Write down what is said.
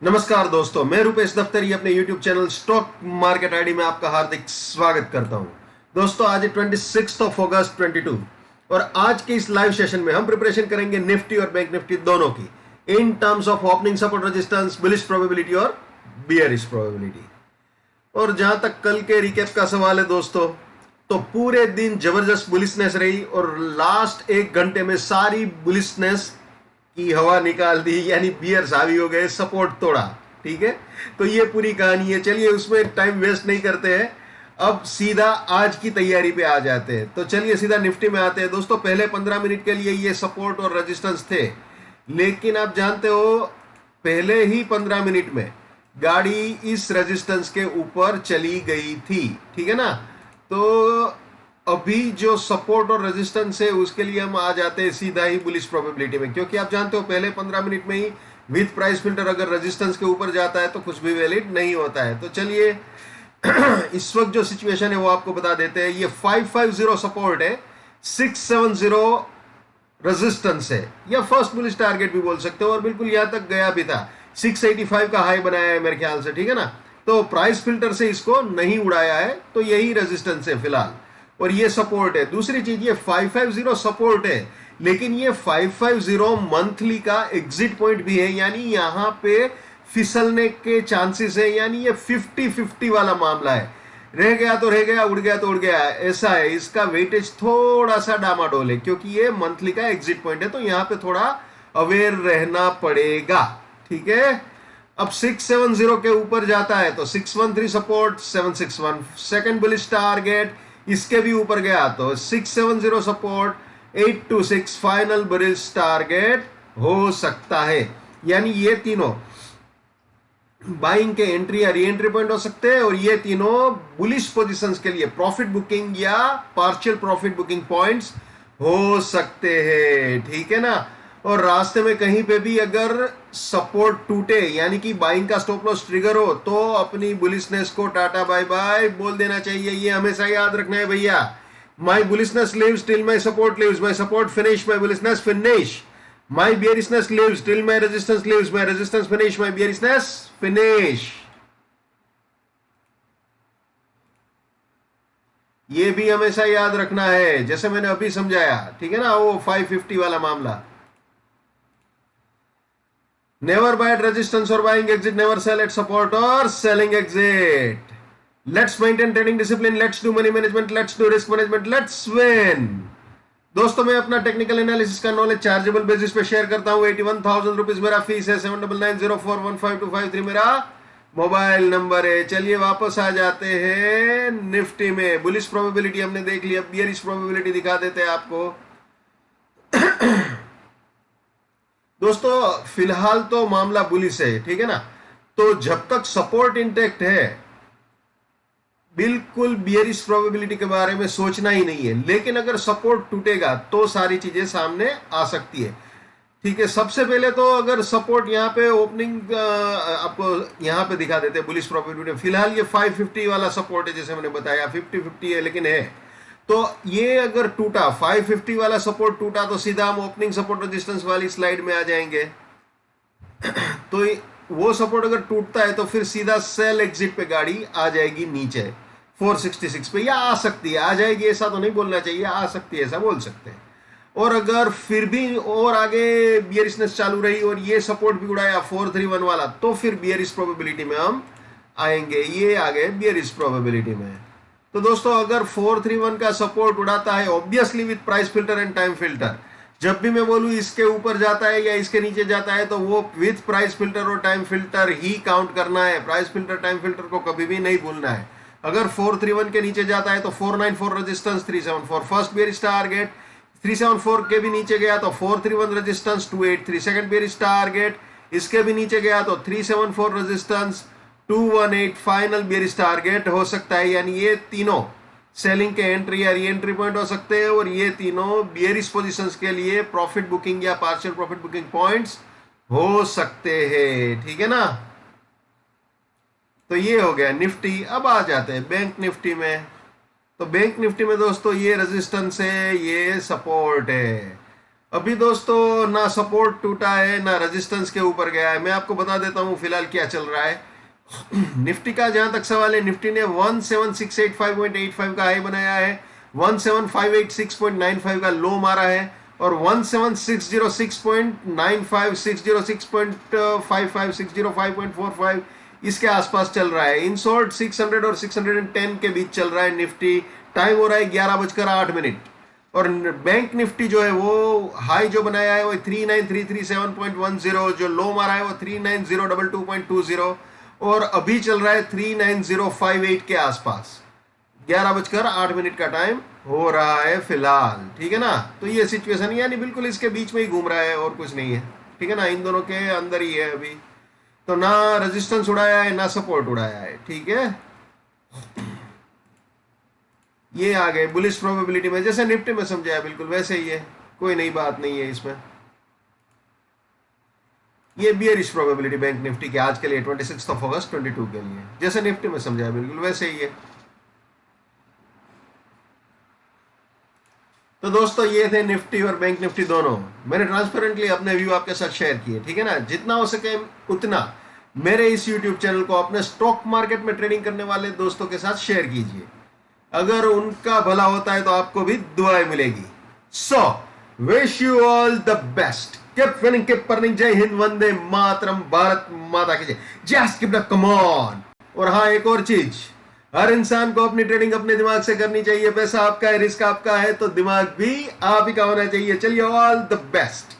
नमस्कार दोस्तों, मैं रुपेश दफ्तरी अपने YouTube channel stock market ID में आपका हार्दिक स्वागत करता हूं। दोस्तों, आज है 26 ऑफ अगस्त 22 और आज के इस लाइव सेशन में हम प्रिपरेशन करेंगे निफ्टी और बैंक निफ्टी दोनों की in terms of opening support resistance, bullish probability और बियरिश प्रोबेबिलिटी। और जहां तक कल के रिकेप का सवाल है दोस्तों, तो पूरे दिन जबरदस्त बुलिशनेस रही और लास्ट एक घंटे में सारी बुलिशनेस की हवा निकाल दी, यानी बियर्स हावी हो गए, सपोर्ट तोड़ा। ठीक है, तो ये पूरी कहानी है। चलिए उसमें टाइम वेस्ट नहीं करते हैं, अब सीधा आज की तैयारी पे आ जाते हैं। तो चलिए सीधा निफ्टी में आते हैं दोस्तों। पहले 15 मिनट के लिए ये सपोर्ट और रेजिस्टेंस थे, लेकिन आप जानते हो पहले ही 15 मिनट में गाड़ी इस रेजिस्टेंस के ऊपर चली गई थी। ठीक है ना, तो अभी जो सपोर्ट और रेजिस्टेंस है उसके लिए हम आ जाते हैं सीधा ही बुलिश प्रोबेबिलिटी में, क्योंकि आप जानते हो पहले 15 मिनट में ही विथ प्राइस फिल्टर अगर रेजिस्टेंस के ऊपर जाता है तो कुछ भी वैलिड नहीं होता है। तो चलिए इस वक्त जो सिचुएशन है वो आपको बता देते हैं। ये 550 सपोर्ट है, 670 रेजिस्टेंस है, या फर्स्ट बुलिश टारगेट भी बोल सकते हो, और बिल्कुल यहां तक गया भी था। 685 का हाई बनाया है मेरे ख्याल से। ठीक है ना, तो प्राइस फिल्टर से इसको नहीं उड़ाया है, तो यही रेजिस्टेंस है फिलहाल, और ये सपोर्ट है। दूसरी चीज, ये 550 सपोर्ट है, लेकिन ये 550 मंथली का एग्जिट पॉइंट भी है, यानी यहां पे फिसलने के चांसेस है, यानी ये 50-50 वाला मामला है। रह गया तो रह गया, उड़ गया तो उड़ गया, ऐसा है। इसका वेटेज थोड़ा सा डामाडोल है, क्योंकि ये मंथली का एग्जिट पॉइंट है, तो यहां पे थोड़ा अवेयर रहना पड़ेगा। ठीक है, अब 670 के ऊपर जाता है तो 613 सपोर्ट, 761 सेकंड बुलिश टारगेट, इसके भी ऊपर गया तो 670 सपोर्ट, 826 फाइनल बुलिश टारगेट हो सकता है। यानी ये तीनों बाइंग के एंट्री या री एंट्री पॉइंट हो सकते हैं, और ये तीनों बुलिश पोजीशंस के लिए प्रॉफिट बुकिंग या पार्शियल प्रॉफिट बुकिंग पॉइंट्स हो सकते हैं। ठीक है ना, और रास्ते में कहीं पे भी अगर सपोर्ट टूटे, यानी कि बाइंग का स्टॉप लॉस ट्रिगर हो, तो अपनी बुलिशनेस को टाटा बाय बाय बोल देना चाहिए। ये हमेशा याद रखना है भैया। My bullishness lives till my support lives, my support finish, my bullishness finish, my bearishness lives till my resistance lives, my resistance finish, my bearishness finish. ये भी हमेशा याद रखना है, जैसे मैंने अभी समझाया। ठीक है ना, वो 550 वाला मामला। Never buy at resistance or buying exit. Never sell at support or selling exit. Let's maintain trading discipline. Let's do money management. Let's do risk management. Let's win. दोस्तों, मैं अपना टेक्निकल एनालिसिस का नॉलेज चार्जेबल बेसिस पे share करता हूँ। 81,000 rupees मेरा fees है। 7990415253 मेरा मोबाइल नंबर है। चलिए वापस आ जाते हैं निफ्टी में। बुलिश प्रोबेबिलिटी हमने देख लिया, बियरिश प्रोबेबिलिटी दिखा देते हैं आपको। दोस्तों फिलहाल तो मामला बुलिश है। ठीक है ना, तो जब तक सपोर्ट इंटैक्ट है बिल्कुल बियरिश प्रोबेबिलिटी के बारे में सोचना ही नहीं है, लेकिन अगर सपोर्ट टूटेगा तो सारी चीजें सामने आ सकती है। ठीक है, सबसे पहले तो अगर सपोर्ट यहाँ पे ओपनिंग आपको यहाँ पे दिखा देते हैं बुलिश प्रोबेबिलिटी। फिलहाल ये 550 वाला सपोर्ट है, जैसे मैंने बताया 50-50 है, लेकिन है। तो ये अगर टूटा, 550 वाला सपोर्ट टूटा, तो सीधा हम ओपनिंग सपोर्ट रेजिस्टेंस वाली स्लाइड में आ जाएंगे। तो वो सपोर्ट अगर टूटता है तो फिर सीधा सेल एग्जिट पे गाड़ी आ जाएगी नीचे 466 पे, या आ सकती है, आ जाएगी ऐसा तो नहीं बोलना चाहिए, आ सकती है ऐसा बोल सकते हैं। और अगर फिर भी और आगे बियरिशनेस चालू रही और ये सपोर्ट भी उड़ाया 431 वाला, तो फिर बियरिश प्रोबेबिलिटी में हम आएंगे। ये आ गए बियरिश प्रोबेबिलिटी में। तो दोस्तों अगर 431 का सपोर्ट उड़ाता है, obviously with price filter and time filter, जब भी मैं बोलूं इसके ऊपर जाता है या इसके नीचे जाता है, तो वो विद प्राइस फिल्टर और टाइम फिल्टर ही काउंट करना है। प्राइस फिल्टर टाइम फिल्टर को कभी भी नहीं भूलना है। अगर 431 के नीचे जाता है तो 494 रेजिस्टेंस, 374 फर्स्ट बियरिश टारगेट, 374 के भी नीचे गया तो 431 रेजिस्टेंस, 283 सेकंड बियरिश टारगेट, इसके भी नीचे गया तो 374 रेजिस्टेंस, 218 फाइनल बियरिश टारगेट हो सकता है। यानी ये तीनों सेलिंग के एंट्री या री एंट्री पॉइंट हो सकते हैं, और ये तीनों बियरिश पोजीशंस के लिए प्रॉफिट बुकिंग या पार्शियल प्रॉफिट बुकिंग पॉइंट्स हो सकते हैं। ठीक है ना, तो ये हो गया निफ्टी। अब आ जाते हैं बैंक निफ्टी में। तो बैंक निफ्टी में दोस्तों ये रेजिस्टेंस है, ये सपोर्ट है। अभी दोस्तों ना सपोर्ट टूटा है ना रेजिस्टेंस के ऊपर गया है। मैं आपको बता देता हूँ फिलहाल क्या चल रहा है। निफ्टी का जहां तक सवाल है, निफ्टी ने 17685.85 का हाई बनाया है, 17586.95 का लो मारा है और 17606.95, 606.55, 605.45 इसके आसपास चल रहा है। इन शॉर्ट 600 और 610 के बीच चल रहा है निफ्टी। टाइम हो रहा है 11:08 और बैंक निफ्टी जो है वो हाई जो बनाया है वो 39337.10, जो लो मारा है वो 39022.20 और अभी चल रहा है 39058 के आसपास। 11:08 का टाइम हो रहा है फिलहाल, ठीक है ना। तो ये सिचुएशन यानी बिल्कुल इसके बीच में ही घूम रहा है और कुछ नहीं है, ठीक है ना। इन दोनों के अंदर ही है अभी, तो ना रेजिस्टेंस उड़ाया है ना सपोर्ट उड़ाया है, ठीक है। ये आ गए बुलिश प्रोबेबिलिटी में, जैसे निफ्टी में समझाया बिल्कुल वैसे ही है, कोई नई बात नहीं है इसमें। ये बियरिश प्रोबेबिलिटी बैंक निफ्टी के आज के लिए 26 अगस्त 22 के लिए, जैसे निफ्टी में समझाया बिल्कुल वैसे ही है। तो दोस्तों ये थे निफ्टी और बैंक निफ्टी दोनों। मैंने ट्रांसपेरेंटली अपने व्यू आपके साथ शेयर किए, ठीक है ना। जितना हो सके उतना मेरे इस यूट्यूब चैनल को अपने स्टॉक मार्केट में ट्रेडिंग करने वाले दोस्तों के साथ शेयर कीजिए। अगर उनका भला होता है तो आपको भी दुआएं मिलेगी। So wish you all the best, keep winning, keep earning. जय हिंद, वंदे मातरम, भारत माता की जय, just keep the come on. और हाँ, एक और चीज, हर इंसान को अपनी ट्रेडिंग अपने दिमाग से करनी चाहिए। पैसा आपका है, रिस्क आपका है, तो दिमाग भी आप ही का होना चाहिए। चलिए, ऑल द बेस्ट।